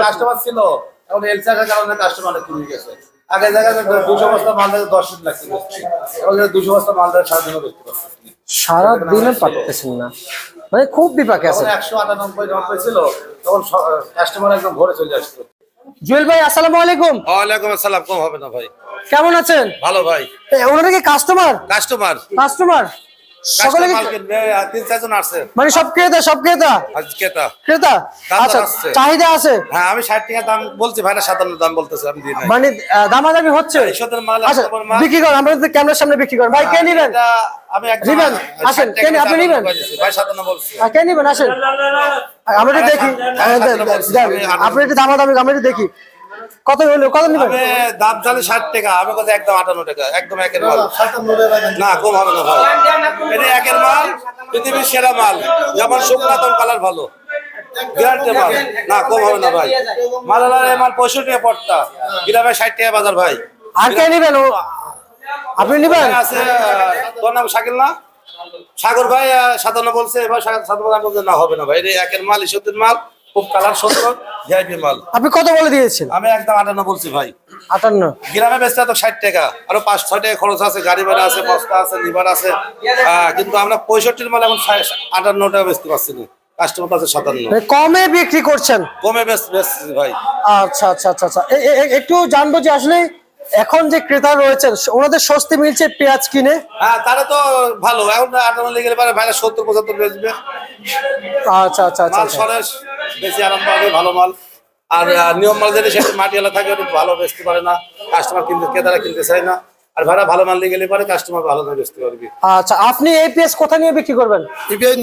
Customer ছিল, এখন এলসার কারণে কাস্টমার কমে গেছে। আগে জায়গায় 200 বস্তা মাল 10 দিন লাগছে, এখন 200 বস্তা মাল সারাদিনও করতে পারছে, সারাদিনে পারতেছেন না, মানে খুব বিপাকে আছে। 198 ছিল, তখন কাস্টমার একদম ভরে চলে আসতো। জুয়েল ভাই আসসালামু আলাইকুম। ওয়ালাইকুম আসসালাম। কম হবে না ভাই। কেমন আছেন? ভালো ভাই। ওনারা কি কাস্টমার? কাস্টমার কাস্টমার সকলে মাল কিনবে, 3-4 জন আছে। মানে সব ক্রেতা, সব ক্রেতা আজ ক্রেতা ক্রেতা। আচ্ছা, চাহিদা আছে। হ্যাঁ, আমি 60 টাকা দাম বলছি, ভাইরা 57 দাম বলতেছে, আমি দিই নাই। মানে দামাদামি হচ্ছে। এইসবের মাল আচ্ছা, বিক্রি করেন, আমরা তো ক্যামেরার সামনে বিক্রি করেন। ভাই কে নেবেন? আমি একদম নেবেন, আসেন। কে আপনি নেবেন? ভাই 57 বলছি। কে নেবেন? আসেন, আমরা একটু দেখি। আপনি একটু দামাদামি, আমরা একটু দেখি কত হলো, কত নেবেন? আমি দাম চালি 60 টাকা, আমি কথা একদম 58 টাকা, একদম একের মাল। না, কম হবে না ভাই। এটা একের মাল, পৃথিবীর সেরা মাল, যেমন শুকনা তখন কালার ভালো, গ্যারান্টি মাল। না, কম হবে না ভাই। মালালার এই মাল 65 টাকা পড়তা, গ্রামে 60 টাকা বাজার ভাই। আর কে নেবেন? আপনি নেবেন? আছে, তোর নাম শাকিল না? সাগর ভাই 57 বলছে, এবার 57 বলছে। না, হবে না ভাই, এটা একের মাল, ঈশ্বরের মাল, খুব কালার সুন্দর, ভিআইপি মাল। আপনি কত বলে দিয়েছেন? আমি একদম 58 বলছি ভাই। 58? গ্রামে বেচতে তো 60 টাকা, আরো 5-6 টাকা খরচ আছে, গাড়ি ভাড়া আছে, বস্তা আছে, লিভার আছে। কিন্তু আমরা 65 মাল এখন 58 টাকা বেচতে পারছি না, কাস্টমার আছে 57। মানে কমে বিক্রি করছেন? কমে বেচছি ভাই। আচ্ছা আচ্ছা আচ্ছা আচ্ছা, একটু জানবো যে আসলে এখন যে ক্রেতা রয়েছেন ওনাদের স্বস্তি মিলছে পেঁয়াজ কিনে? হ্যাঁ, তারা তো ভালো। এখন 58 লেগে গেলে পারে ভাইরা 70-75 বেচবে। আচ্ছা আচ্ছা আচ্ছা, মাল সরেস বেশি আরাম পাবে, ভালো মাল। আর নিয়ম মাল যেটা সেটা মাটিওয়ালা থাকে, ওটা ভালো বেচতে পারে না, কাস্টমার কিনতে, ক্রেতারা কিনতে চায় না। আর ভাড়া ভালো মাল নিয়ে গেলে পরে কাস্টমার ভালো দামে বেচতে পারবে। আচ্ছা, আপনি এই পেঁয়াজ কোথা নিয়ে বিক্রি করবেন?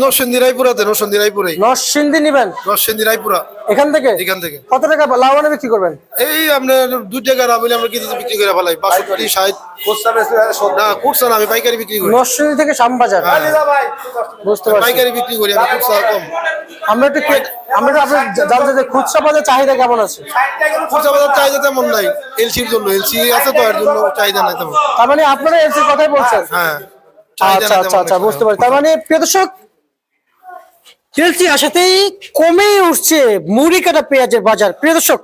নরসিংদী রায়পুরাতে, নরসিংদী রায়পুরে। নরসিংদী নেবেন? নরসিংদী রায়পুরা। এখান থেকে? এখান থেকে। কত টাকা লাভবানে বিক্রি করবেন? এই আপনার 2 টাকা না বলে আমরা কিছু বিক্রি করে ফেলাই, 65, 60। খুচরা বেচতে না, খুচরা না, আমি পাইকারি বিক্রি করি। নরসিংদী থেকে শ্যামবাজার? বুঝতে পারছি। পাইকারি বিক্রি করি আমি, খুচরা কম। আমরা একটু আপনার জানতে চাই খুচরা বাজার চাহিদা কেমন আছে? খুচরা বাজার চাহিদা তেমন নাই, এলসির জন্য। এলসি আছে তো, এর জন্য চাহিদা নাই তেমন। তার মানে আপনারা এলসির কথাই বলছেন? হ্যাঁ। আচ্ছা আচ্ছা আচ্ছা, বুঝতে পারছি। তার মানে প্রিয় দর্শক, এলসি আসাতেই কমে উঠছে মুড়ি কাটা পেঁয়াজের বাজার। প্রিয় দর্শক,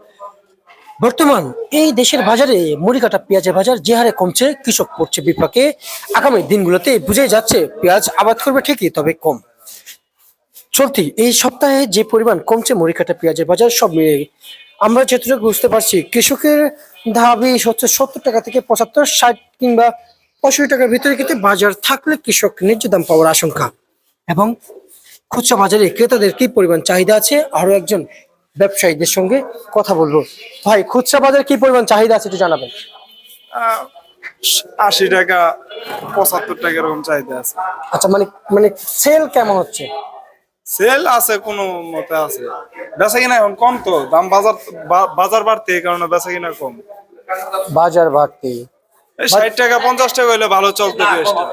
বর্তমান এই দেশের বাজারে মুড়ি কাটা পেঁয়াজের বাজার যে হারে কমছে, কৃষক পড়ছে বিপাকে। আগামী দিনগুলোতে বুঝে যাচ্ছে পেঁয়াজ আবাদ করবে ঠিকই, তবে কম। চলতি এই সপ্তাহে যে পরিমাণ কমছে মুড়ি কাটা পেঁয়াজের বাজার, সব মিলিয়ে আমরা যেটুকু বুঝতে পারছি কৃষকের দাবি হচ্ছে 70 টাকা থেকে 75, 60 কিংবা 65 টাকার ভিতরে কিন্তু বাজার থাকলে কৃষক ন্যায্য দাম পাওয়ার আশঙ্কা। এবং খুচরা বাজারে ক্রেতাদের কি পরিমাণ চাহিদা আছে, আরো একজন ব্যবসায়ীদের সঙ্গে কথা বলবো। ভাই, খুচরা বাজারে কি পরিমাণ চাহিদা আছে একটু জানাবেন। 80 টাকা 75 টাকা এরকম চাহিদা আছে। আচ্ছা, মানে সেল কেমন হচ্ছে? সেল আছে, কোনো মতে আছে। বেচা কিনা এখন কম, তো দাম বাজার বাড়তে, এই কারণে বেচা কিনা কম। বাজার বাড়তি 60 টাকা 50 টাকা হইলে ভালো চলতো পেঁয়াজটা।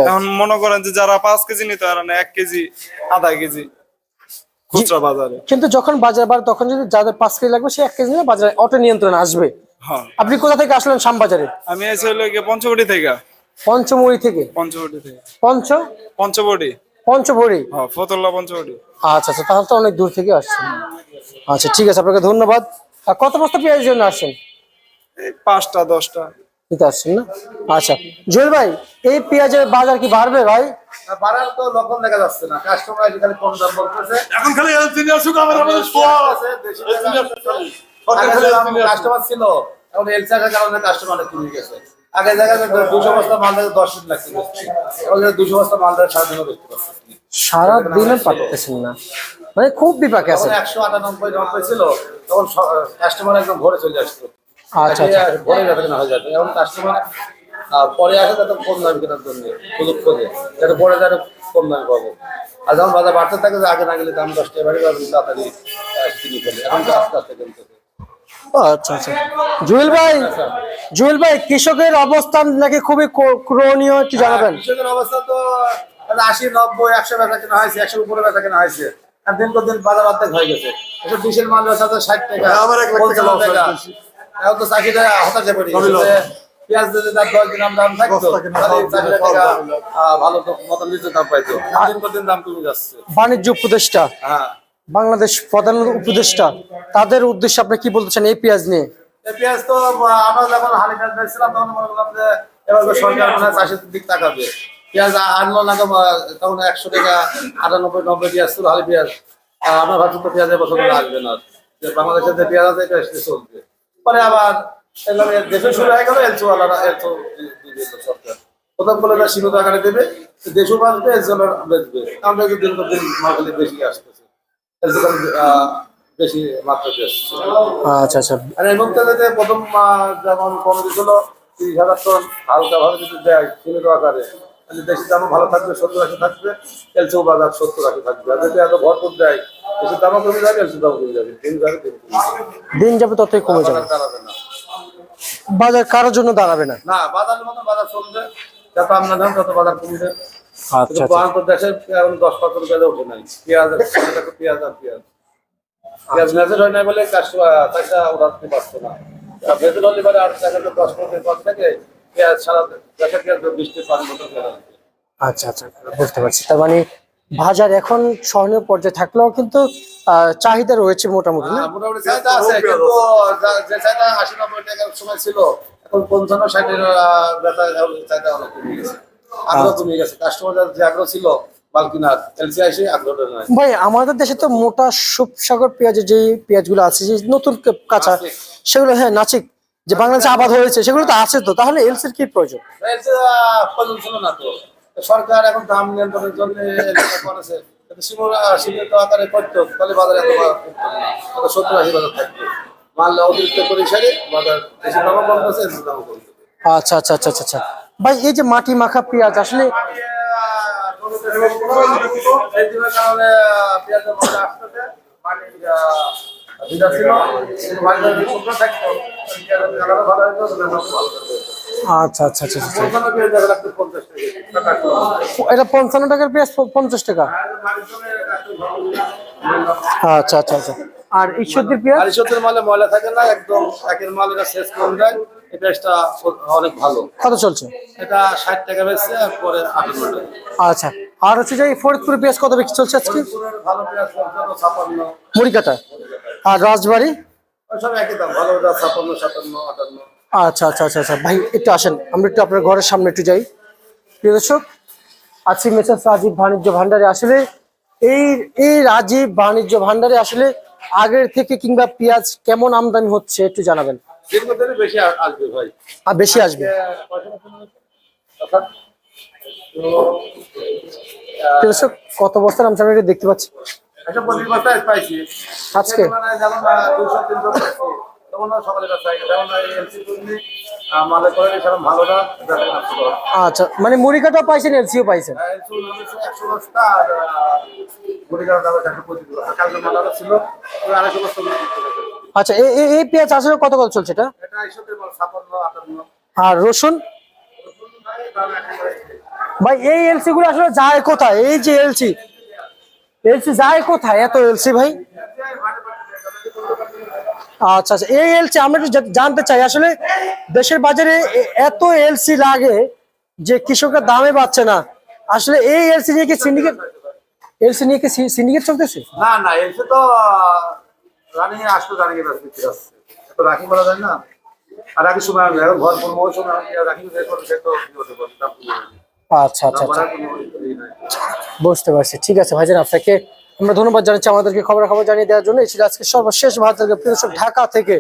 এখন মনে করেন যে যারা 5 কেজি নিতে পারে না, 1 কেজি, আধা কেজি খুচরা বাজারে। কিন্তু যখন বাজার বাড়ে তখন যদি যাদের 5 কেজি লাগবে সে 1 কেজি নিয়ে বাজারে অটো নিয়ন্ত্রণ আসবে। হ্যাঁ। আপনি কোথা থেকে আসলেন শ্যামবাজারে? আমি এসে হইলো গিয়ে পঞ্চবটি থেকে। পঞ্চমুড়ি থেকে? পঞ্চবটি থেকে। পঞ্চবড়ি? হ্যাঁ, ফতুল্লা পঞ্চবটি। আচ্ছা আচ্ছা, তাহলে তো অনেক দূর থেকে আসছেন। আচ্ছা, ঠিক আছে, আপনাকে ধন্যবাদ। আর কত বস্তা পেঁয়াজের জন্য আসছেন? এই 5টা 10টা নিতে আসছেন না? আচ্ছা, জুয়েল ভাই, এই পেঁয়াজের বাজার কি বাড়বে ভাই? বাড়ার তো লক্ষণ দেখা যাচ্ছে না, কাস্টমার খালি কম দাম বলতেছে। এখন খালি এলসি আসুক, আমাদের কাস্টমার ছিল, এখন এলসার কারণে কাস্টমার কমে গেছে। আগে জায়গায় 200 বস্তা মাল 10 দিন লাগছে, এখন 200 বস্তা মাল সারাদিনও করতে পারছে, সারাদিনে পারতেছেন না, মানে খুব বিপাকে আছে। 198 ছিল, তখন কাস্টমার একদম ভরে চলে আসতো। আচ্ছা আচ্ছা, ভরে যাবে না, হয়ে যাবে। এখন কাস্টমার পরে আসে, তাতে কম দামে কেনার জন্য সুযোগ খোঁজে, যাতে পরে যাতে কম দামে পাবো। আর যখন বাজার বাড়তে থাকে, আগে না গেলে দাম 10 টাকা বাড়ি পাবেন, তাড়াতাড়ি কিনে ফেলে। এখন তো আস্তে আস্তে কিনতে। আচ্ছা আচ্ছা, জুয়েল ভাই, কৃষকের অবস্থান নাকি খুবই করণীয়, একটু জানাবেন। কৃষকের অবস্থা তো 80, 90, 100 বেচা কেনা হয়েছে, 100 উপরে বেচা কেনা হয়েছে। আর দিন পর দিন বাজার অর্ধেক হয়ে গেছে। এসব ডিসেল মাল বেচা তো 60 টাকা, আমার 1 লাখ টাকা লস হয়। এখন তো চাকরিটা হতাশে পড়ে গেছে। পেঁয়াজ যদি তার 10 দিন দাম থাকতো, তাহলে 4 লাখ টাকা ভালো মতন নিচে দাম পাইতো। দিন পর দিন দাম কমে যাচ্ছে। বাণিজ্য উপদেষ্টা, হ্যাঁ, বাংলাদেশ প্রধান উপদেষ্টা তাদের উদ্দেশ্যে আপনি কি বলতে চান এই পেঁয়াজ নিয়ে? এই পেঁয়াজ তো আমরা যখন হালি পেঁয়াজ দেখছিলাম তখন মনে করলাম যে এবার তো সরকার মনে হয় চাষের দিক তাকাবে। পেঁয়াজ আনলো না তখন 100 টাকা 98-90 পেঁয়াজ ছিল হালি পেঁয়াজ। আমরা ভাবছি তো পেঁয়াজের বছর আসবে না, যে বাংলাদেশের যে পেঁয়াজ আছে এটা চলবে। পরে আবার দেশে শুরু হয়ে গেল, এলচোওয়ালারা এলচো সরকার প্রথম বলে না সীমিত আকারে দেবে, দেশও বাঁচবে, এলচোওয়ালা বেচবে। আমরা দিন দিন মার্কেটে বেশি আসতেছে, বেশি মাত্রাতে আসছে। আচ্ছা আচ্ছা আর এর মধ্যে যে প্রথম যেমন কম দিছিল 30,000 টন, হালকা ভাবে যদি দেয় সীমিত আকারে, তাহলে দেশের দামও ভালো থাকবে, 70-80 থাকবে, এলচো বাজার 70-80 থাকবে। আর যদি এত ভরপুর দেয় দেশের দামও কমে যাবে, এলচো দামও কমে যাবে, দিন যাবে দিন যাবে ততই কমে যাবে, দাঁড়াবে না। বাজার কারোর জন্য দাঁড়াবে না। না, বাজারের মতো বাজার চলবে, যত আমদানি হবে তত বাজার কমবে। আচ্ছা আচ্ছা বাহাত্তর দেশে এখন 10-15 পেঁয়াজে ওঠে নাই, পেঁয়াজ পেঁয়াজ আর পেঁয়াজ পেঁয়াজ মেজর হয় নাই বলে কাজটা উঠাতে পারছে না। মেজর হলে পরে আর দেখা যায় 10-15 দিন পর থেকে পেঁয়াজ সারা দেশে পেঁয়াজ 20-5 মতো পেঁয়াজ আসবে। আচ্ছা আচ্ছা বুঝতে পারছি। তার মানে বাজার এখন সহনীয় পর্যায়ে থাকলেও কিন্তু চাহিদা রয়েছে মোটামুটি না? মোটামুটি চাহিদা আছে, কিন্তু যে চাহিদা 80-90 টাকার সময় ছিল এখন 55-60 বেচা চাহিদা অনেক কমে গেছে, আগ্রহ কমে গেছে। কাস্টমার যে আগ্রহ ছিল মাল কেনার, এলসি আসে আগ্রহ নয়। ভাই আমাদের দেশে তো মোটা সুপসাগর পেঁয়াজের যে পেঁয়াজগুলো আছে, যে নতুন কাঁচা সেগুলো, হ্যাঁ নাচিক যে বাংলাদেশে আবাদ হয়েছে সেগুলো তো আছে, তো তাহলে এলসির কি প্রয়োজন? প্রয়োজন ছিল না তো, সরকার এখন দাম নিয়ন্ত্রণের জন্য করেছে। সীমিত আকারে করতো তাহলে বাজারে এত 70-80 বাজার থাকতো, মাল অতিরিক্ত করে সারে বাজার বেশি দামও কমতেছে, এলসি দামও কমতেছে। আচ্ছা আচ্ছা আচ্ছা আচ্ছা আচ্ছা ভাই এই যে মাটি মাখা পেঁয়াজ আসলে এই দিনের কারণে পেঁয়াজের মধ্যে আসতেছে পানির ভিজা ছিল, কিন্তু বাজারে যদি শুকনো থাকতো পেঁয়াজের কালারও ভালো হতো, দামও ভালো হতো। আচ্ছা আচ্ছা আচ্ছা আচ্ছা ওখানে পেঁয়াজ দেখা লাগতো 50 টাকা। এটা 55 টাকার পেঁয়াজ 50 টাকা। আচ্ছা আচ্ছা আচ্ছা আর ঈশ্বরদীর পেঁয়াজ? আর ঈশ্বরদের মালে ময়লা থাকে না, একদম একের মাল এটা শেষ করে দেয়। এই পেঁয়াজটা অনেক ভালো। কত চলছে? এটা 60 টাকা বেচছে, আর পরে 58 টাকা। আচ্ছা আর হচ্ছে যে ফরিদপুর পেঁয়াজ কত বিক্রি চলছে আজকে? ফরিদপুরের ভালো পেঁয়াজ 55, মুড়িকাটা। আর রাজবাড়ি? ওই সব একই দাম, ভালো 56, 57, 58। আচ্ছা আচ্ছা আচ্ছা আচ্ছা ভাই একটু আসেন, আমরা একটু আপনার ঘরের সামনে একটু যাই। প্রিয় দর্শক, আছি মেসার্স রাজীব বাণিজ্য ভান্ডারে। আসলে এই রাজীব বাণিজ্য ভান্ডারে আসলে আগের থেকে কিংবা পেঁয়াজ কেমন আমদানি হচ্ছে একটু জানাবেন। দীর্ঘদিনে বেশি আসবে ভাই, আর বেশি আসবে? প্রিয় দর্শক, কত বস্তার আমরা এটা দেখতে পাচ্ছি একটা 25 বস্তা পাইছি আজকে। যেমন 200-300 তখন সকালে ব্যবসা হয়ে গেছে, যেমন এলসি মালে করে সেরকম ভালো না। আচ্ছা মানে মুড়িকাটাও পাইছেন, এলসিও পাইছেন? 100 বস্তা আর মুড়িগাঁও দাম 125 বস্তা, কালকে মাল ছিল 250 বস্তা। আচ্ছা এই পেঁয়াজ আসলে কত কত চলছে এটা? এটা 56, 58। আর রসুন? ভাই এই এলসি গুলো আসলে যায় কোথায়? এই যে এলসি যায় কোথায় এত এলসি ভাই? আচ্ছা আচ্ছা এই এলসি আমরা একটু জানতে চাই, আসলে দেশের বাজারে এত এলসি লাগে যে কৃষকের দামে পাচ্ছে না, আসলে এই এলসি নিয়ে কি সিন্ডিকেট চলতেছে? না না, এলসি তো রানিং আসতো, রানিং বিক্রি আসছে, তো রাখি বলা যায় না। আর রাখি সময় আমি এখন ঘর কোনো সময় রাখি দাম। আচ্ছা আচ্ছা আচ্ছা বুঝতে পারছি, ঠিক আছে ভাইজান, আপনাকে আমরা ধন্যবাদ জানাচ্ছি আমাদেরকে খবর জানিয়ে দেওয়ার জন্য। এই ছিল আজকে সর্বশেষ বাজার ঢাকা থেকে।